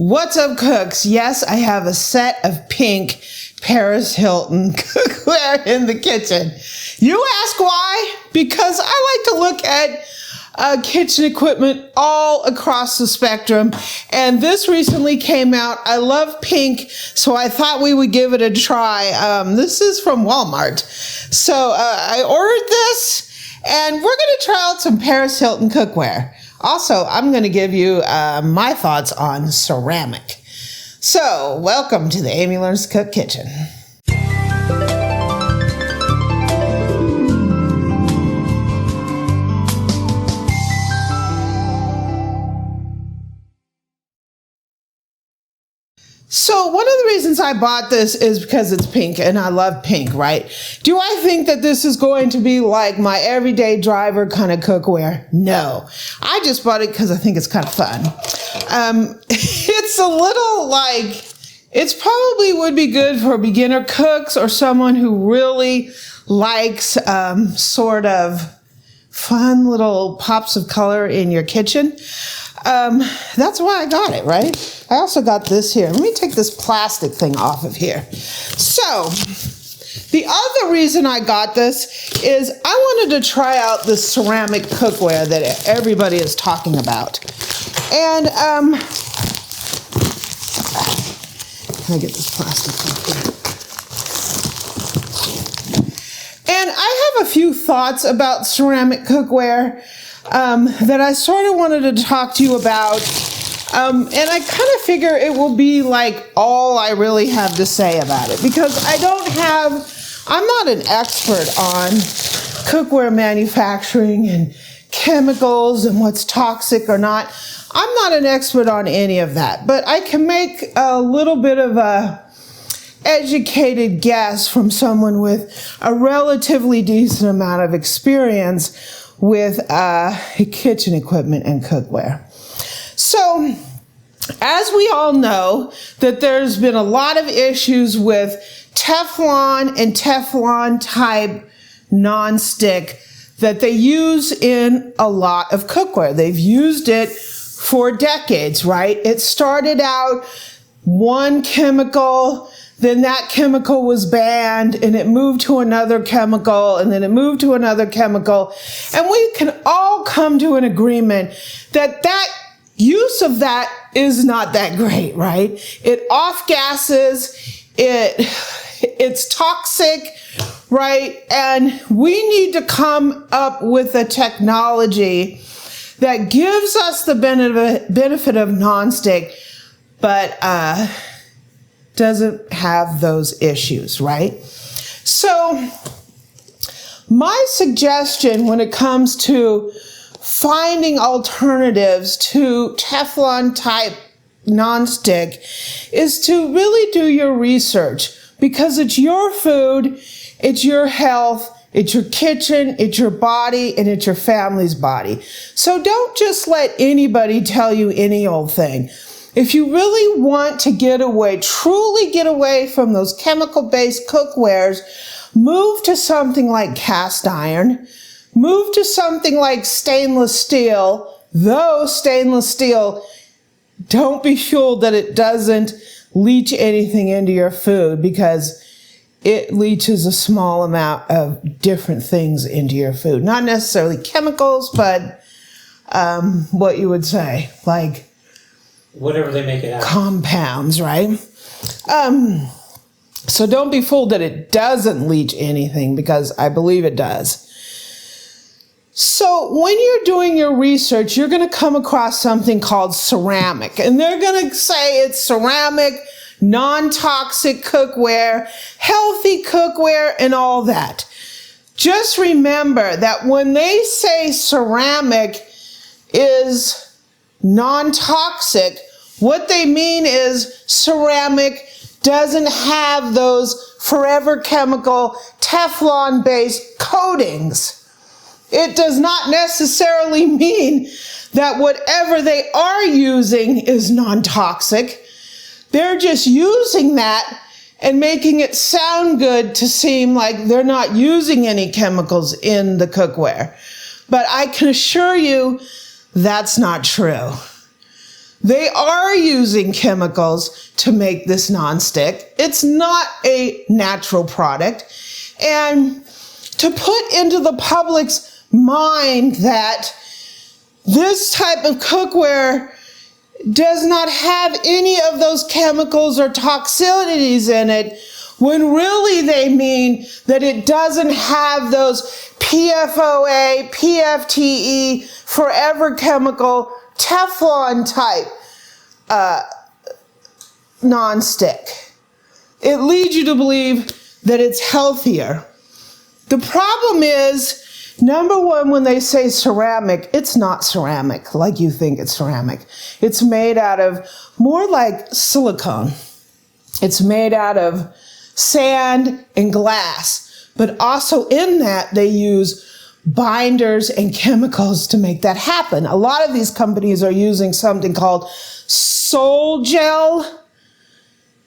What's up, cooks? Yes, I have a set of pink Paris Hilton cookware in the kitchen. You ask why? Because I like to look at kitchen equipment all across the spectrum, and this recently came out. I love pink, so I thought we would give it a try. This is from Walmart. So I ordered this, and we're going to try out some Paris Hilton cookware. Also, I'm going to give you my thoughts on ceramic. So, welcome to the Amy Learns to Cook Kitchen. So one of the reasons I bought this is because it's pink, and I love pink, right? Do I think that this is going to be like my everyday driver kind of cookware? No. I just bought it because I think it's kind of fun. It's a little like, it's probably would be good for beginner cooks or someone who really likes sort of fun little pops of color in your kitchen. That's why I got it, right? I also got this here. Let me take this plastic thing off of here. So, the other reason I got this is I wanted to try out the ceramic cookware that everybody is talking about. And, can I get this plastic off here? And I have a few thoughts about ceramic cookware that I sort of wanted to talk to you about. And I kind of figure it will be like all I really have to say about it, because I'm not an expert on cookware manufacturing and chemicals and what's toxic or not. I'm not an expert on any of that, but I can make a little bit of a educated guess from someone with a relatively decent amount of experience with kitchen equipment and cookware. So, as we all know, that there's been a lot of issues with Teflon and Teflon type nonstick that they use in a lot of cookware. They've used it for decades, right? It started out one chemical, then that chemical was banned, and it moved to another chemical, and then it moved to another chemical. And we can all come to an agreement that use of that is not that great, right? It off-gases, it's toxic, right? And we need to come up with a technology that gives us the benefit of nonstick, but doesn't have those issues, right? So my suggestion when it comes to finding alternatives to Teflon type nonstick is to really do your research, because it's your food, it's your health, it's your kitchen, it's your body, and it's your family's body. So don't just let anybody tell you any old thing. If you really want to truly get away from those chemical-based cookwares, move to something like cast iron, move to something like stainless steel, though stainless steel, don't be fooled that it doesn't leach anything into your food, because it leaches a small amount of different things into your food. Not necessarily chemicals, but what you would say, like whatever they make it out of. Compounds, right? So don't be fooled that it doesn't leach anything, because I believe it does. So when you're doing your research, you're going to come across something called ceramic, and they're going to say it's ceramic, non-toxic cookware, healthy cookware, and all that. Just remember that when they say ceramic is non-toxic, what they mean is ceramic doesn't have those forever chemical Teflon-based coatings. It does not necessarily mean that whatever they are using is non-toxic. They're just using that and making it sound good to seem like they're not using any chemicals in the cookware. But I can assure you that's not true. They are using chemicals to make this nonstick. It's not a natural product. And to put into the public's mind that this type of cookware does not have any of those chemicals or toxicities in it, when really they mean that it doesn't have those PFOA, PFTE, forever chemical, Teflon type nonstick. It leads you to believe that it's healthier. The problem is, number one, when they say ceramic, it's not ceramic like you think it's ceramic. It's made out of more like silicone. It's made out of sand and glass, but also in that they use binders and chemicals to make that happen. A lot of these companies are using something called sol gel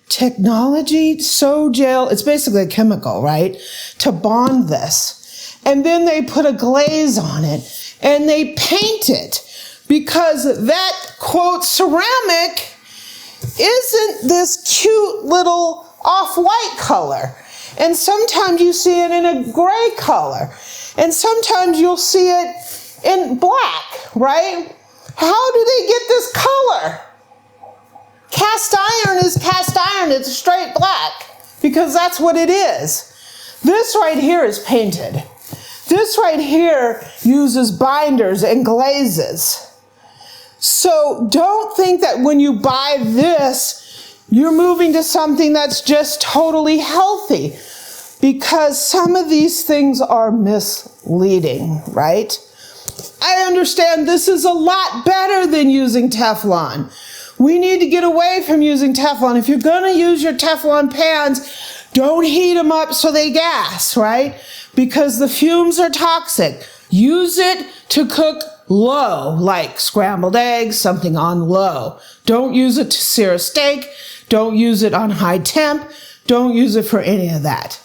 technology. Sol gel, it's basically a chemical, right, to bond this. And then they put a glaze on it and they paint it, because that, quote, ceramic isn't this cute little off-white color. And sometimes you see it in a gray color. And sometimes you'll see it in black, right? How do they get this color? Cast iron is cast iron. It's straight black, because that's what it is. This right here is painted. This right here uses binders and glazes. So don't think that when you buy this, you're moving to something that's just totally healthy, because some of these things are misleading, right? I understand this is a lot better than using Teflon. We need to get away from using Teflon. If you're going to use your Teflon pans, don't heat them up so they gas, right? Because the fumes are toxic. Use it to cook low, like scrambled eggs, something on low. Don't use it to sear a steak. Don't use it on high temp. Don't use it for any of that.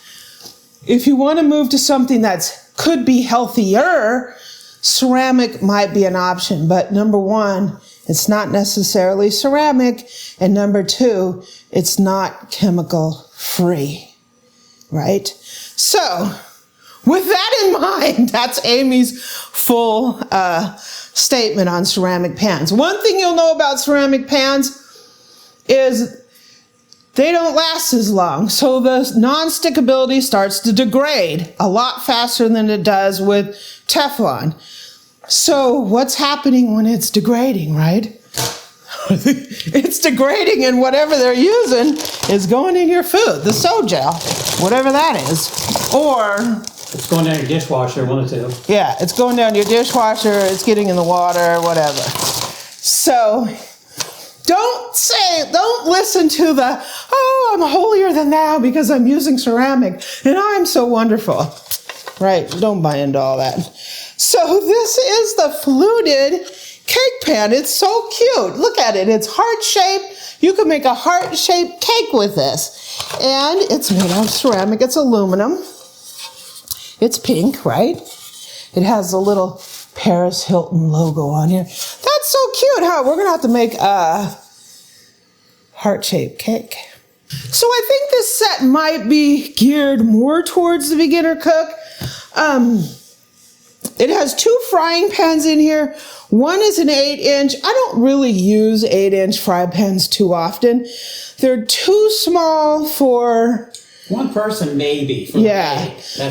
If you want to move to something that could be healthier, ceramic might be an option. But number one, it's not necessarily ceramic. And number two, it's not chemical free, right? So with that in mind, that's Amy's full statement on ceramic pans. One thing you'll know about ceramic pans is they don't last as long. So the non-stick ability starts to degrade a lot faster than it does with Teflon. So what's happening when it's degrading, right? It's degrading, and whatever they're using is going in your food, the sol gel, whatever that is. Or it's going down your dishwasher, one or two. Yeah, it's going down your dishwasher, it's getting in the water, whatever. So don't listen to the, oh, I'm holier than thou because I'm using ceramic and I'm so wonderful. Right, don't buy into all that. So this is the fluted cake pan. It's so cute. Look at it. It's heart-shaped. You can make a heart-shaped cake with this. And it's made out of ceramic. It's aluminum. It's pink, right? It has a little Paris Hilton logo on here. That's so cute, huh? We're going to have to make a heart-shaped cake. So I think this set might be geared more towards the beginner cook. It has 2 frying pans in here. One is an 8-inch. I don't really use 8-inch fry pans too often. They're too small for one person, maybe. For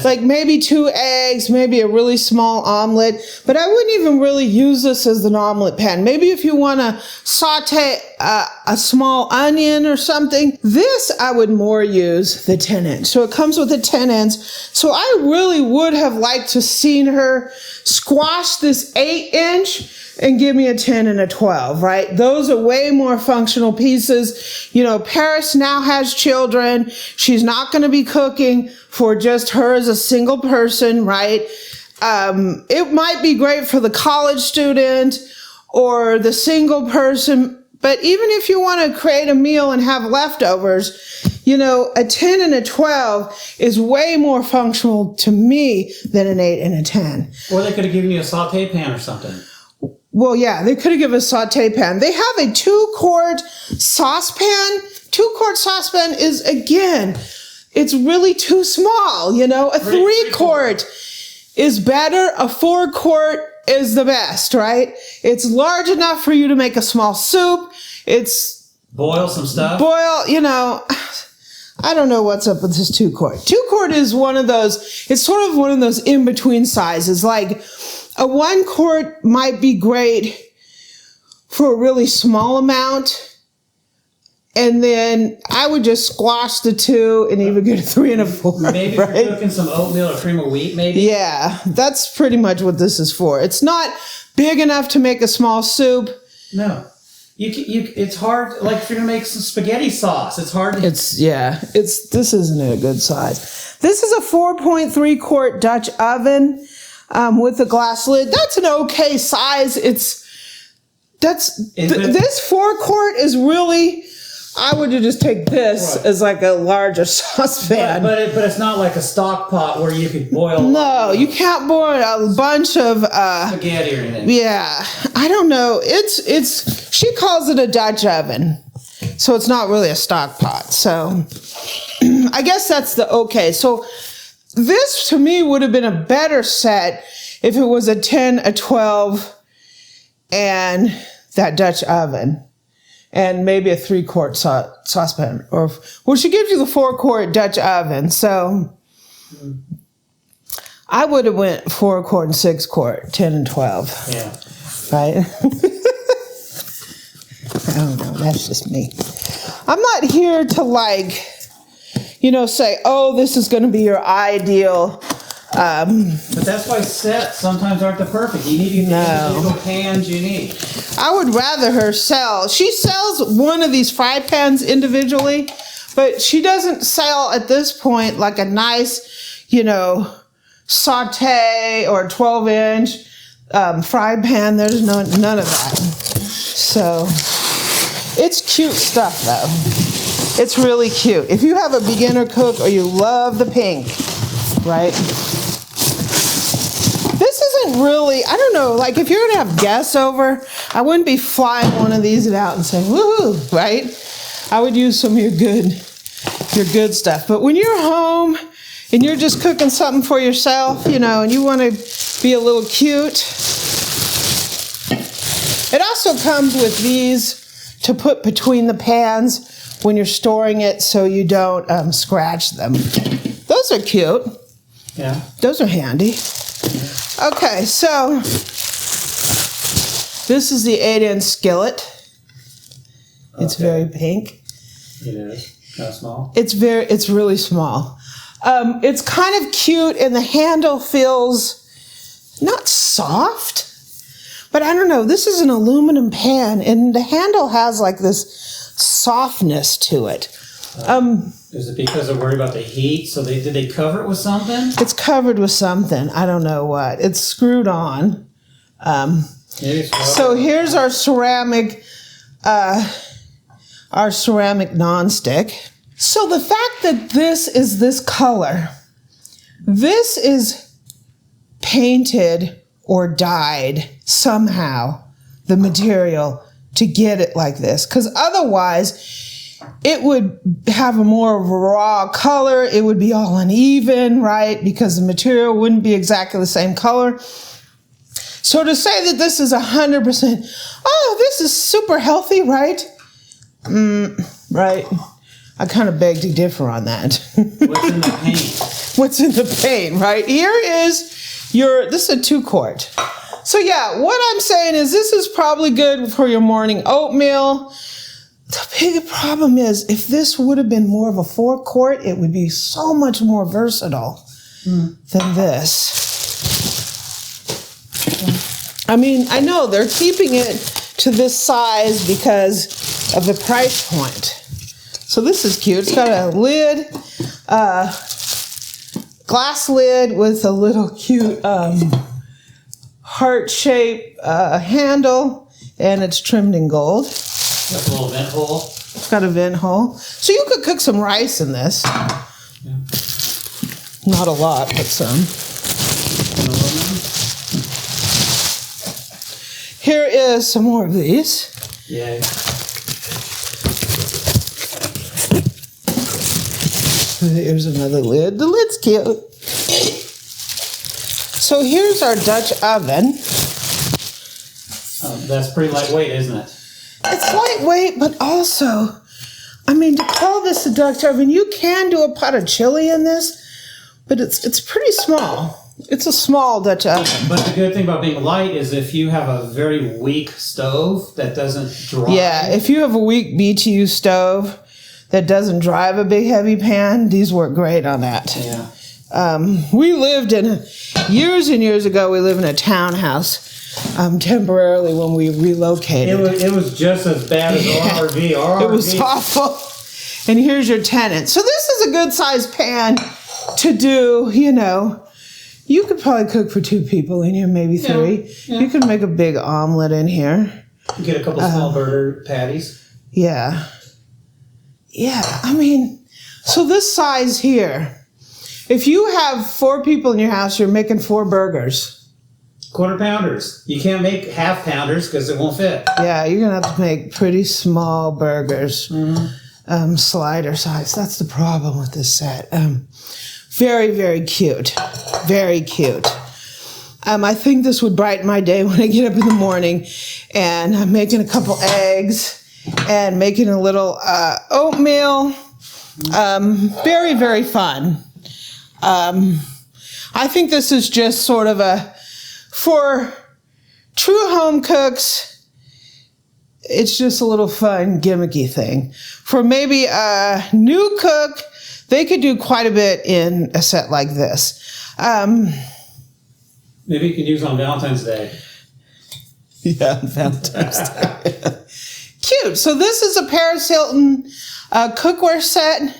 like maybe 2 eggs, maybe a really small omelet. But I wouldn't even really use this as an omelet pan. Maybe if you want to saute a small onion or something, this I would more use the 10-inch. So it comes with a 10-inch. So I really would have liked to seen her squash this 8-inch and give me a 10 and a 12, right? Those are way more functional pieces. You know, Paris now has children. She's not going to be cooking for just her as a single person, right? It might be great for the college student or the single person. But even if you want to create a meal and have leftovers, you know, a 10 and a 12 is way more functional to me than an 8 and a 10. Or they could have given you a saute pan or something. Well, yeah, they could have given a saute pan. They have a 2-quart saucepan. 2-quart saucepan is, again, it's really too small, you know. A 3-quart is better. A 4-quart is the best, right? It's large enough for you to make a small soup. It's boil some stuff. You know, I don't know what's up with this 2-quart. 2-quart is one of those, it's sort of one of those in-between sizes. Like a 1-quart might be great for a really small amount. And then I would just squash the 2 and even get a 3 and a 4. Maybe right? if you're cooking some oatmeal or cream of wheat, maybe. Yeah, that's pretty much what this is for. It's not big enough to make a small soup. No. It's hard, like if you're gonna make some spaghetti sauce, it's hard to... This isn't a good size. This is a 4.3-quart Dutch oven with a glass lid. That's an okay size. This 4-quart is really, I would just take this as like a larger saucepan. But it's not like a stock pot where you could boil... No, you can't boil a bunch of... spaghetti or anything. Yeah, I don't know. She calls it a Dutch oven, so it's not really a stock pot. So I guess that's the okay. So this to me would have been a better set if it was a 10, a 12, and that Dutch oven, and maybe a 3-quart saucepan. Well, she gives you the 4-quart Dutch oven, so I would have went 4-quart and 6-quart, 10 and 12. Yeah. Right? I don't know. That's just me. I'm not here to say, oh, this is going to be your ideal. But that's why sets sometimes aren't the perfect. You need the individual pans you need. I would rather her sell. She sells one of these fry pans individually, but she doesn't sell at this point like a nice, saute or 12-inch fry pan. There's none of that. So it's cute stuff, though. It's really cute. If you have a beginner cook or you love the pink, right? This isn't really, I don't know, like if you're going to have guests over, I wouldn't be flying one of these out and saying, woohoo, right? I would use some of your good stuff. But when you're home and you're just cooking something for yourself, and you want to be a little cute, it also comes with these to put between the pans when you're storing it so you don't scratch them. Those are cute. Yeah. Those are handy. Okay, so this is the 8-inch skillet. It's very pink. It is. Kind of small. It's really small. It's kind of cute, and the handle feels not soft, but I don't know. This is an aluminum pan, and the handle has like this softness to it. Is it because they're worried about the heat? So did they cover it with something? It's covered with something. I don't know what. It's screwed on. So here's our ceramic nonstick. So the fact that this is this color, this is painted or dyed somehow, the material, to get it like this. Because otherwise, it would have a more of a raw color. It would be all uneven, right? Because the material wouldn't be exactly the same color. So to say that this is 100%, oh, this is super healthy, right? Right. I kind of beg to differ on that. What's in the paint? What's in the paint, right? Here is this is a 2-quart. So yeah, what I'm saying is this is probably good for your morning oatmeal. The big problem is if this would have been more of a 4-quart, it would be so much more versatile than this. I mean, I know they're keeping it to this size because of the price point. So this is cute. It's got a lid, glass lid with a little cute heart-shaped handle, and it's trimmed in gold. Like a little vent hole. It's got a vent hole. So you could cook some rice in this. Yeah. Not a lot, but some. here is some more of these. Yay. Here's another lid. The lid's cute. So here's our Dutch oven. That's pretty lightweight, isn't it? It's lightweight, but also, I mean, to call this a Dutch oven, you can do a pot of chili in this, but it's pretty small. It's a small Dutch oven. But the good thing about being light is if you have a very weak stove that doesn't dry. Yeah, if you have a weak BTU stove that doesn't drive a big heavy pan, these work great on that. Yeah. We lived years and years ago, we lived in a townhouse temporarily when we relocated. It was just as bad as our RV. Our It was awful. And here's your tenant. So this is a good sized pan to do, you know. You could probably cook for 2 people in here, maybe 3. Yeah. You could make a big omelet in here. Get a couple small burger patties. Yeah. Yeah, I mean, so this size here, if you have 4 people in your house, you're making 4 burgers. Quarter pounders. You can't make half pounders because it won't fit. Yeah, you're going to have to make pretty small burgers. Mm-hmm. Slider size. That's the problem with this set. Very, very cute. Very cute. I think this would brighten my day when I get up in the morning, and I'm making a couple eggs and making a little oatmeal. Very, very fun. I think this is just sort of for true home cooks, it's just a little fun, gimmicky thing. For maybe a new cook, they could do quite a bit in a set like this. Maybe you can use on Valentine's Day. Yeah, Valentine's Day. Cute. So this is a Paris Hilton cookware set.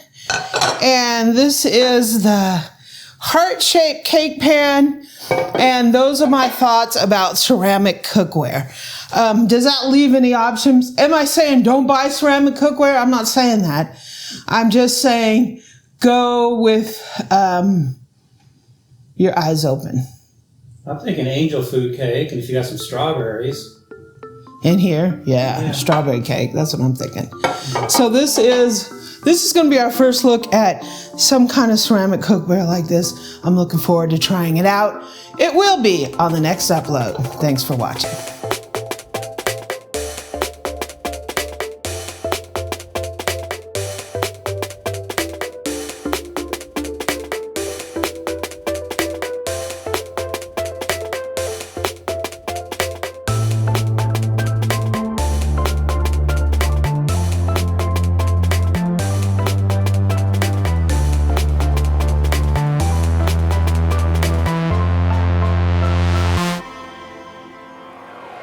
And this is the heart-shaped cake pan. And those are my thoughts about ceramic cookware. Does that leave any options? Am I saying don't buy ceramic cookware? I'm not saying that. I'm just saying go with your eyes open. I'm thinking angel food cake, and if you got some strawberries. In here? Yeah, strawberry cake. That's what I'm thinking. So this is going to be our first look at some kind of ceramic cookware like this. I'm looking forward to trying it out. It will be on the next upload. Thanks for watching.